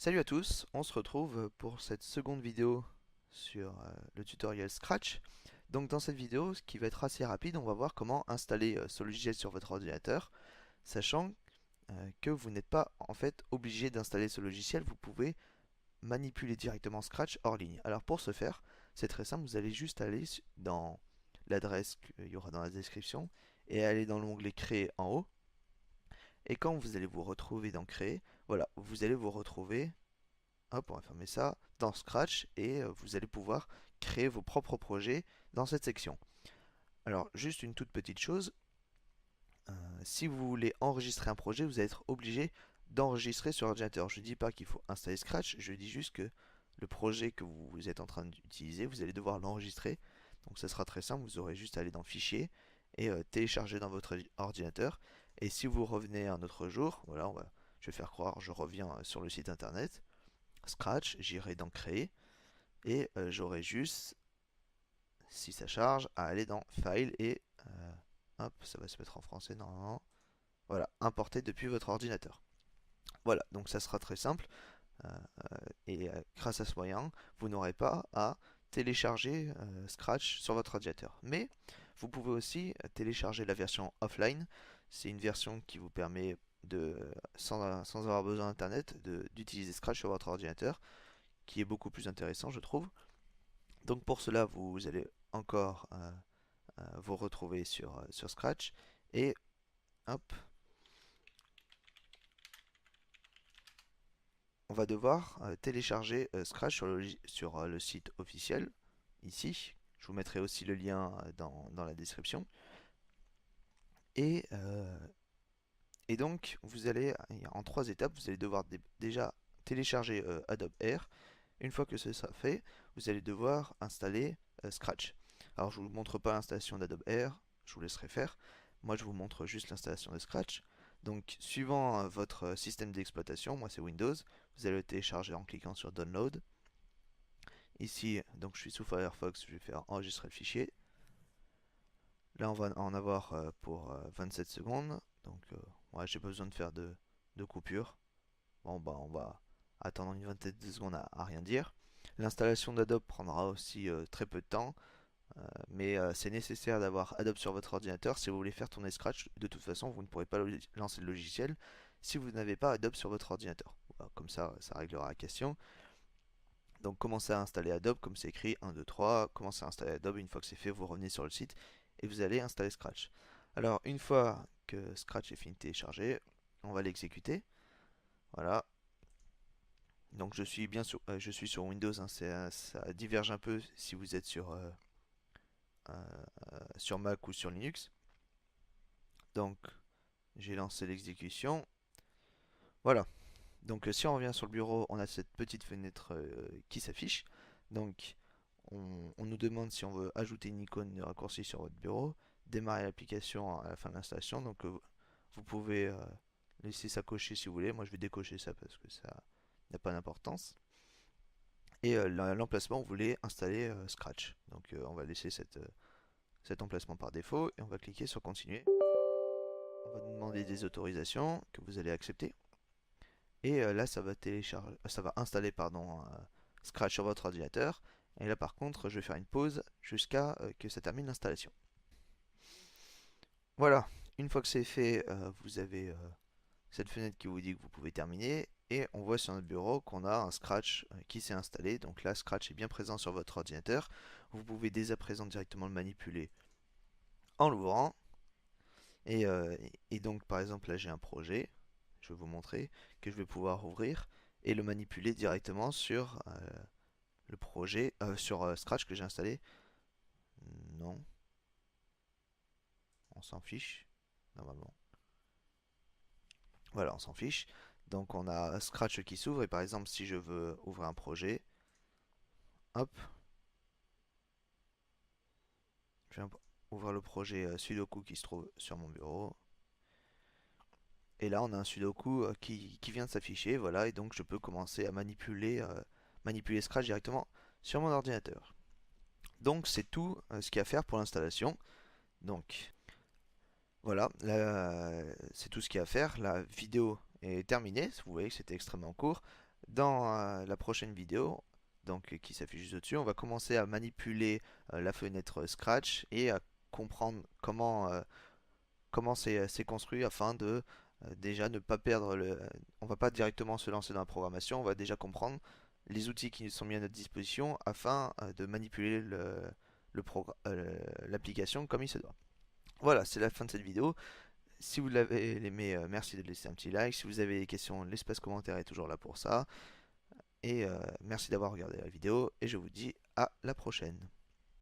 Salut à tous, on se retrouve pour cette seconde vidéo sur le tutoriel Scratch. Donc dans cette vidéo, ce qui va être assez rapide, on va voir comment installer ce logiciel sur votre ordinateur, sachant que vous n'êtes pas en fait obligé d'installer ce logiciel, vous pouvez manipuler directement Scratch hors ligne. Alors pour ce faire, c'est très simple, vous allez juste aller dans l'adresse qu'il y aura dans la description et aller dans l'onglet Créer en haut. Et quand vous allez vous retrouver dans Créer, voilà, vous allez vous retrouver. Hop, on va fermer ça dans Scratch et vous allez pouvoir créer vos propres projets dans cette section. Alors, juste une toute petite chose, si vous voulez enregistrer un projet, vous allez être obligé d'enregistrer sur ordinateur. Je ne dis pas qu'il faut installer Scratch, je dis juste que le projet que vous êtes en train d'utiliser, vous allez devoir l'enregistrer. Donc ça sera très simple, vous aurez juste à aller dans Fichier et télécharger dans votre ordinateur. Et si vous revenez un autre jour, voilà, je vais faire croire, je reviens sur le site internet. Scratch, j'irai dans Créer et j'aurai juste, si ça charge, à aller dans File et hop, ça va se mettre en français normalement. Voilà, importer depuis votre ordinateur. Voilà, donc ça sera très simple euh, et grâce à ce moyen, vous n'aurez pas à télécharger Scratch sur votre ordinateur. Mais vous pouvez aussi télécharger la version offline. C'est une version qui vous permet de, sans avoir besoin d'internet, d'utiliser Scratch sur votre ordinateur, qui est beaucoup plus intéressant, je trouve. Donc pour cela, vous allez encore vous retrouver sur Scratch et hop, on va devoir télécharger Scratch sur le site officiel ici. Je vous mettrai aussi le lien dans la description. Et, euh, et donc, vous allez, en trois étapes, vous allez devoir déjà télécharger Adobe Air. Une fois que ce sera fait, vous allez devoir installer Scratch. Alors, je ne vous montre pas l'installation d'Adobe Air, je vous laisserai faire. Moi, je vous montre juste l'installation de Scratch. Donc, suivant votre système d'exploitation, moi c'est Windows, vous allez le télécharger en cliquant sur Download. Ici, donc je suis sous Firefox, je vais faire enregistrer le fichier. Là, on va en avoir pour 27 secondes. Donc, ouais, j'ai pas besoin de faire de coupure. Bon, bah, on va attendre une vingtaine de secondes à rien dire. L'installation d'Adobe prendra aussi très peu de temps, mais c'est nécessaire d'avoir Adobe sur votre ordinateur si vous voulez faire tourner Scratch. De toute façon, vous ne pourrez pas lancer le logiciel si vous n'avez pas Adobe sur votre ordinateur. Voilà, comme ça réglera la question. Donc commencez à installer Adobe, comme c'est écrit 1, 2, 3. Commencez à installer Adobe, une fois que c'est fait, vous revenez sur le site et vous allez installer Scratch. Alors une fois que Scratch est fini de télécharger, on va l'exécuter. Voilà. Donc je suis sur Windows, hein, ça diverge un peu si vous êtes sur Mac ou sur Linux. Donc j'ai lancé l'exécution. Voilà. Donc si on revient sur le bureau, on a cette petite fenêtre qui s'affiche. Donc on nous demande si on veut ajouter une icône de raccourci sur votre bureau, démarrer l'application à la fin de l'installation. Donc vous pouvez laisser ça cocher si vous voulez. Moi je vais décocher ça parce que ça n'a pas d'importance. Et l'emplacement, vous voulez installer Scratch. Donc on va laisser cet emplacement par défaut et on va cliquer sur continuer. On va nous demander des autorisations que vous allez accepter. Et là ça va télécharger, ça va installer pardon, Scratch sur votre ordinateur. Et là par contre je vais faire une pause jusqu'à que ça termine l'installation. Voilà, une fois que c'est fait, vous avez cette fenêtre qui vous dit que vous pouvez terminer. Et on voit sur notre bureau qu'on a un Scratch qui s'est installé. Donc là, Scratch est bien présent sur votre ordinateur. Vous pouvez dès à présent directement le manipuler en l'ouvrant. Et, euh, et donc, par exemple, là j'ai un projet, je vais vous montrer, que je vais pouvoir ouvrir et le manipuler directement sur le projet, sur Scratch que j'ai installé. Non, on s'en fiche, normalement. Voilà, on s'en fiche. Donc on a Scratch qui s'ouvre et par exemple si je veux ouvrir un projet, hop, je viens ouvrir le projet Sudoku qui se trouve sur mon bureau. Et là on a un Sudoku qui vient de s'afficher, voilà, et donc je peux commencer à manipuler Scratch directement sur mon ordinateur. Donc c'est tout ce qu'il y a à faire pour l'installation. Donc voilà, c'est tout ce qu'il y a à faire. La vidéo est terminée, vous voyez que c'était extrêmement court. Dans la prochaine vidéo, donc qui s'affiche juste au-dessus, on va commencer à manipuler la fenêtre Scratch et à comprendre comment c'est construit afin de déjà ne pas perdre on va pas directement se lancer dans la programmation, on va déjà comprendre les outils qui sont mis à notre disposition afin de manipuler l'application comme il se doit. Voilà, c'est la fin de cette vidéo. Si vous l'avez aimé, merci de laisser un petit like. Si vous avez des questions, l'espace commentaire est toujours là pour ça. Et merci d'avoir regardé la vidéo et je vous dis à la prochaine.